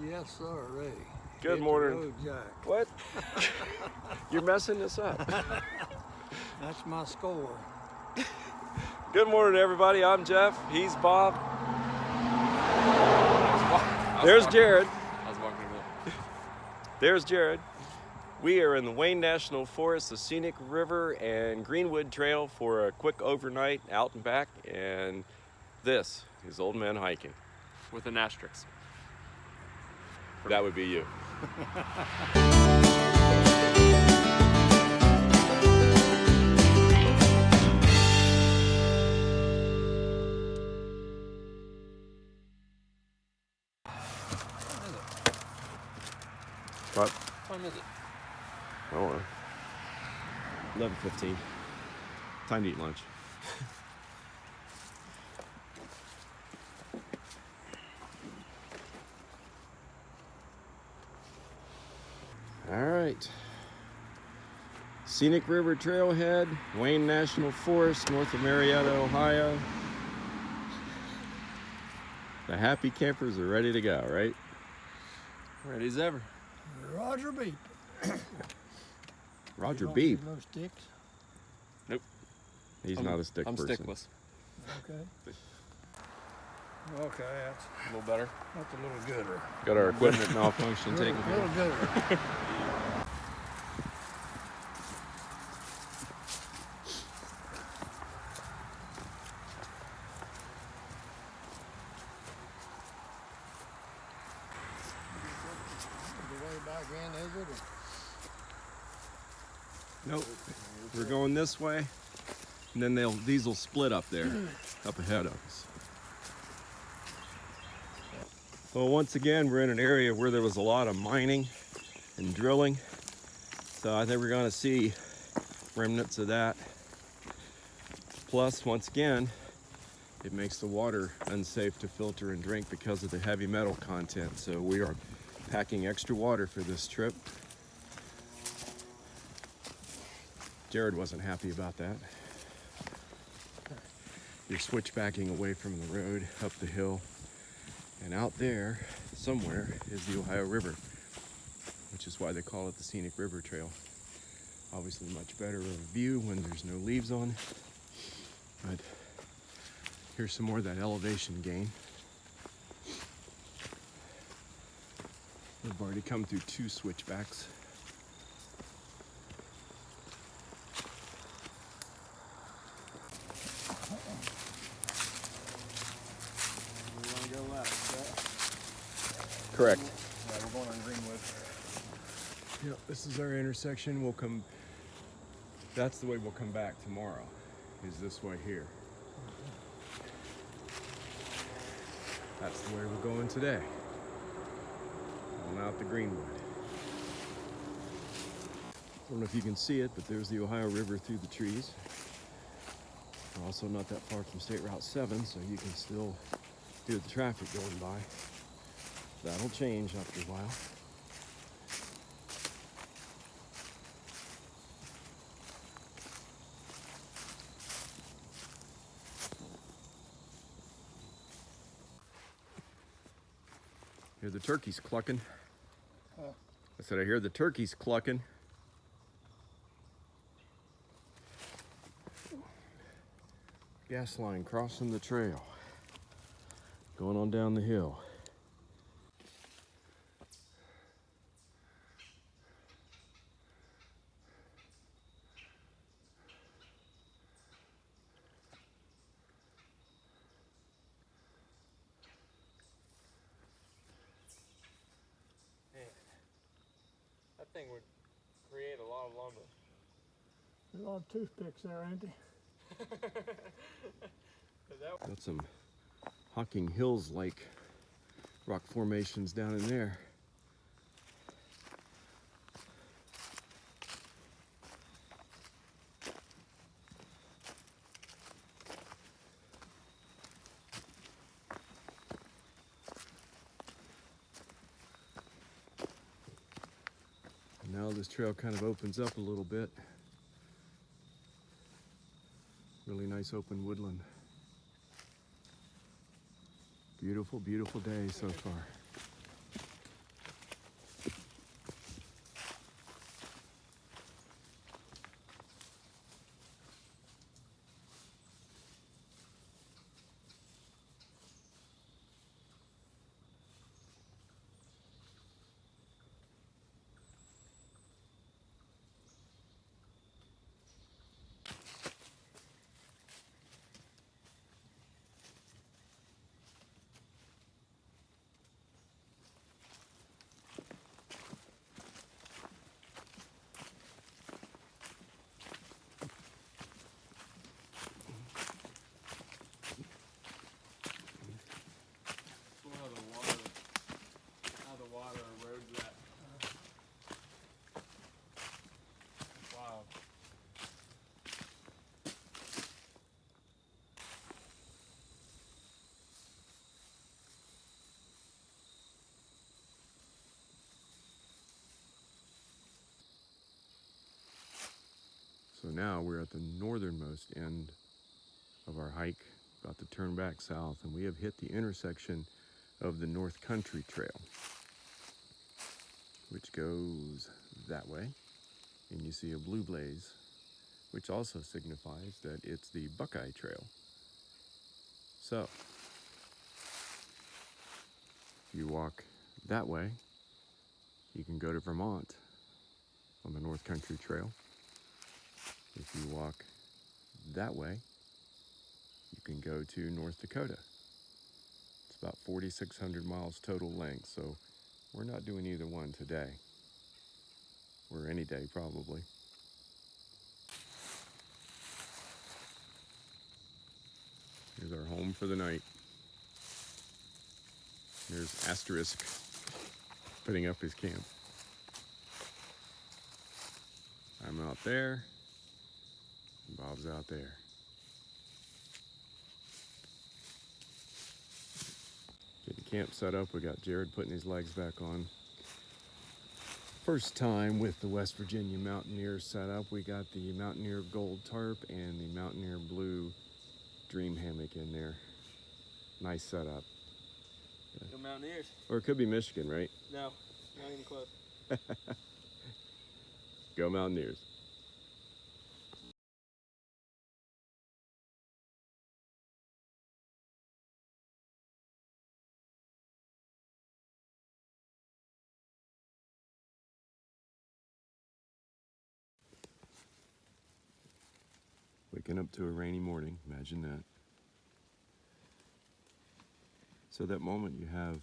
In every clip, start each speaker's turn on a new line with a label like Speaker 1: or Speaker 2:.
Speaker 1: Yes, sir, Ray.
Speaker 2: Good
Speaker 1: Hit
Speaker 2: morning.
Speaker 1: the road, Jack.
Speaker 2: What? You're messing this up.
Speaker 1: That's my score.
Speaker 2: Good morning, everybody. I'm Jeff. He's Bob. There's Jared.
Speaker 3: I was walking away.
Speaker 2: There's Jared. We are in the Wayne National Forest, the Scenic River and Greenwood Trail for a quick overnight out and back. And this is Old Man Hiking.
Speaker 3: With an asterisk.
Speaker 2: That would be you. What?
Speaker 3: What time is it?
Speaker 2: I don't know. 11:15. Time to eat lunch. All right. Scenic River Trailhead, Wayne National Forest, north of Marietta, Ohio. The happy campers are ready to go, right?
Speaker 3: Ready as ever.
Speaker 1: Roger Beep.
Speaker 2: Roger
Speaker 1: You don't
Speaker 2: Beep.
Speaker 1: need no sticks.
Speaker 3: Nope.
Speaker 2: He's not a stick
Speaker 3: I'm
Speaker 2: person.
Speaker 3: stickless.
Speaker 1: Okay. Okay, that's
Speaker 3: A little better.
Speaker 1: a little gooder.
Speaker 2: Got our equipment malfunction taken care
Speaker 1: Little
Speaker 2: of.
Speaker 1: gooder. The way back in, is it?
Speaker 2: Nope. We're going this way, and then these will split up there, up ahead of us. Well, once again, we're in an area where there was a lot of mining and drilling, so I think we're going to see remnants of that. Plus, once again, it makes the water unsafe to filter and drink because of the heavy metal content. So we are packing extra water for this trip. Jared wasn't happy about that. You're switchbacking away from the road, up the hill, and out there somewhere is the Ohio River, which is why they call it the Scenic River Trail. Obviously much better of a view when there's no leaves on, but here's some more of that elevation gain. We've already come through 2 switchbacks.
Speaker 1: We want to go left,
Speaker 2: Correct.
Speaker 1: yeah, we're going on Greenwood.
Speaker 2: Yep, this is our intersection. That's the way we'll come back tomorrow, is this way here. That's the way we're going today. Going out the Greenwood. I don't know if you can see it, but there's the Ohio River through the trees. We're also not that far from State Route 7, so you can still hear the traffic going by. That'll change after a while. Hear the turkeys clucking.
Speaker 1: Huh.
Speaker 2: I said I hear the turkeys clucking. Gas line crossing the trail. Going on down the hill.
Speaker 3: That thing would create a lot of lumber.
Speaker 1: There's a lot of toothpicks there, ain't there?
Speaker 2: Got some Hocking Hills like rock formations down in there. And now this trail kind of opens up a little bit. Really nice open woodland. Beautiful, beautiful day so far. So now we're at the northernmost end of our hike, about to turn back south, and we have hit the intersection of the North Country Trail, which goes that way. And you see a blue blaze, which also signifies that it's the Buckeye Trail. So, if you walk that way, you can go to Vermont on the North Country Trail. If you walk that way, you can go to North Dakota. It's about 4,600 miles total length, so we're not doing either one today, or any day probably. Here's our home for the night. Here's Asterisk putting up his camp. I'm out there, and Bob's out there. Getting camp set up, we got Jared putting his legs back on. First time with the West Virginia Mountaineer set up. We got the Mountaineer Gold Tarp and the Mountaineer Blue Dream Hammock in there. Nice setup.
Speaker 3: Go Mountaineers.
Speaker 2: Or it could be Michigan, right?
Speaker 3: No, not even close.
Speaker 2: Go Mountaineers. Waking up to a rainy morning, imagine that. So that moment you have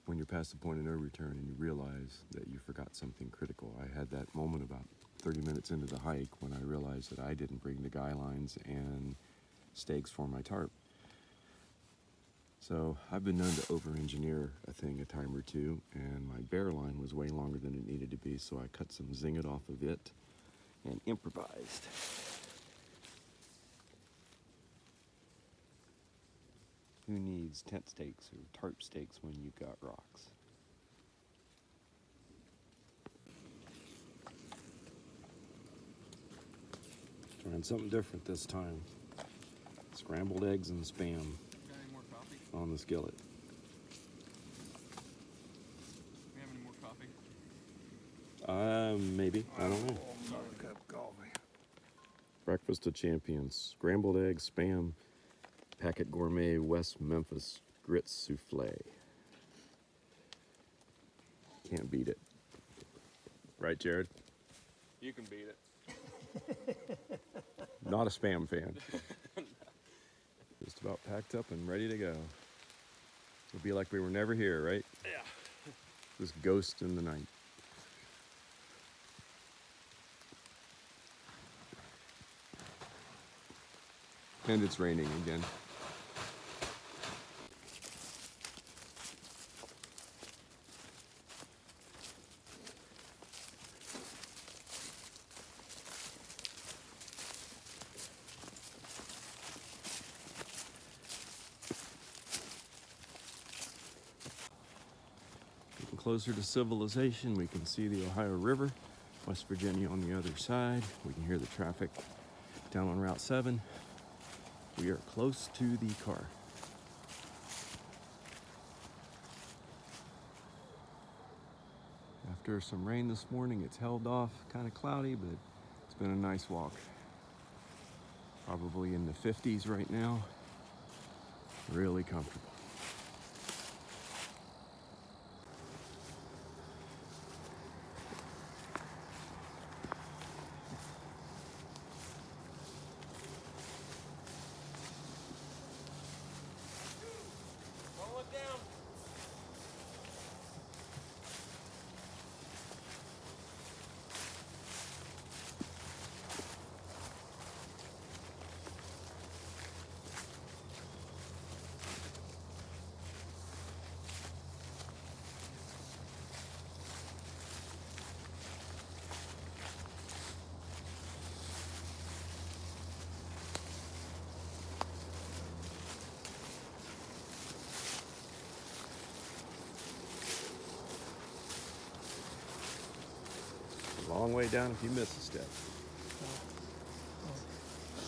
Speaker 2: when you're past the point of no return and you realize that you forgot something critical. I had that moment about 30 minutes into the hike when I realized that I didn't bring the guy lines and stakes for my tarp. So I've been known to over-engineer a thing a time or two, and my bear line was way longer than it needed to be, so I cut some zinget off of it and improvised. Who needs tent stakes or tarp stakes when you've got rocks? Trying something different this time. Scrambled eggs and spam
Speaker 3: Got any more coffee?
Speaker 2: on the skillet.
Speaker 3: We have any more coffee?
Speaker 2: Maybe. I don't know.
Speaker 1: Another cup of coffee.
Speaker 2: Breakfast of champions. Scrambled eggs, spam, packet gourmet West Memphis grits souffle. Can't beat it. Right, Jared?
Speaker 3: You can beat it.
Speaker 2: Not a spam fan. Just about packed up and ready to go. It'll be like we were never here, right?
Speaker 3: Yeah.
Speaker 2: This ghost in the night. And it's raining again. Getting closer to civilization, we can see the Ohio River, West Virginia on the other side. We can hear the traffic down on Route 7. We are close to the car. After some rain this morning, it's held off, kind of cloudy, but it's been a nice walk. Probably in the 50s right now. Really comfortable.
Speaker 3: Don't look down.
Speaker 2: A long way down if you miss a step.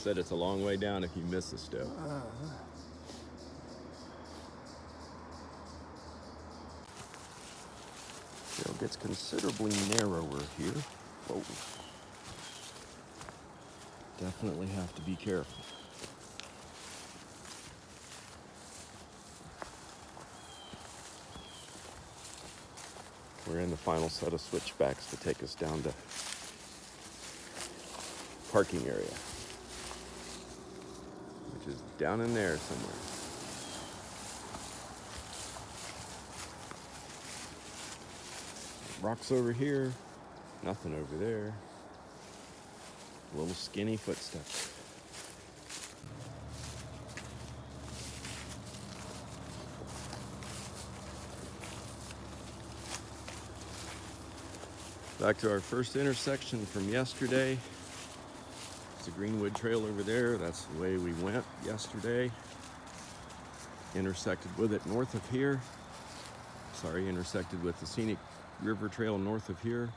Speaker 2: Said it's a long way down if you miss a step. Trail gets considerably narrower here. Whoa. Definitely have to be careful. We're in the final set of switchbacks to take us down to parking area, which is down in there somewhere. Rocks over here, nothing over there. Little skinny footsteps. Back to our first intersection from yesterday. It's the Greenwood Trail over there. That's the way we went yesterday. Intersected with it north of here. Sorry, intersected with the Scenic River Trail north of here,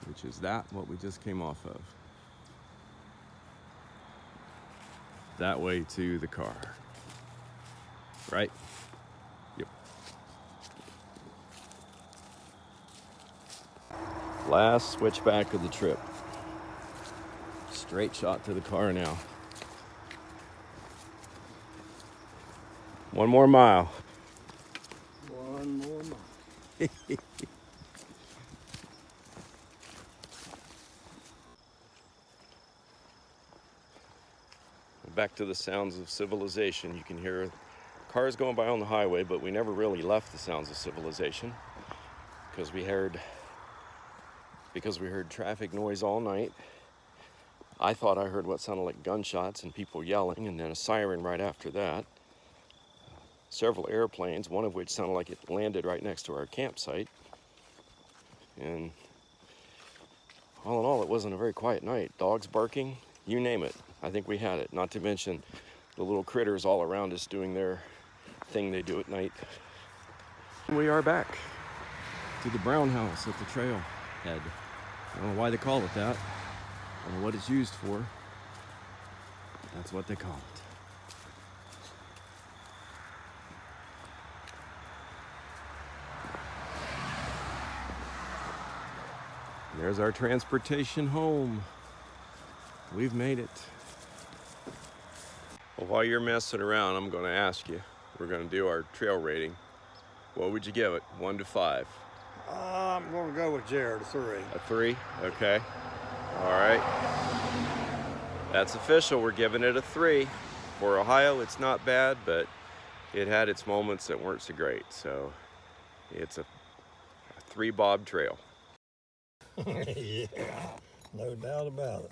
Speaker 2: which is what we just came off of. That way to the car. Right? Yep. Last switchback of the trip. Straight shot to the car now. One more mile.
Speaker 1: One more mile.
Speaker 2: Back to the sounds of civilization. You can hear cars going by on the highway, but we never really left the sounds of civilization because we heard traffic noise all night. I thought I heard what sounded like gunshots and people yelling, and then a siren right after that. Several airplanes, one of which sounded like it landed right next to our campsite. And all in all, it wasn't a very quiet night. Dogs barking, you name it. I think we had it. Not to mention the little critters all around us doing their thing they do at night. We are back to the brown house at the trailhead. I don't know why they call it that. I don't know what it's used for. But that's what they call it. There's our transportation home. We've made it. Well, while you're messing around, I'm going to ask you. We're going to do our trail rating. What would you give it? 1 to 5.
Speaker 1: I'm going to go with Jared, a 3.
Speaker 2: A 3? Okay. All right. That's official. We're giving it a 3. For Ohio, it's not bad, but it had its moments that weren't so great. So it's a 3 bob trail.
Speaker 1: Yeah, no doubt about it.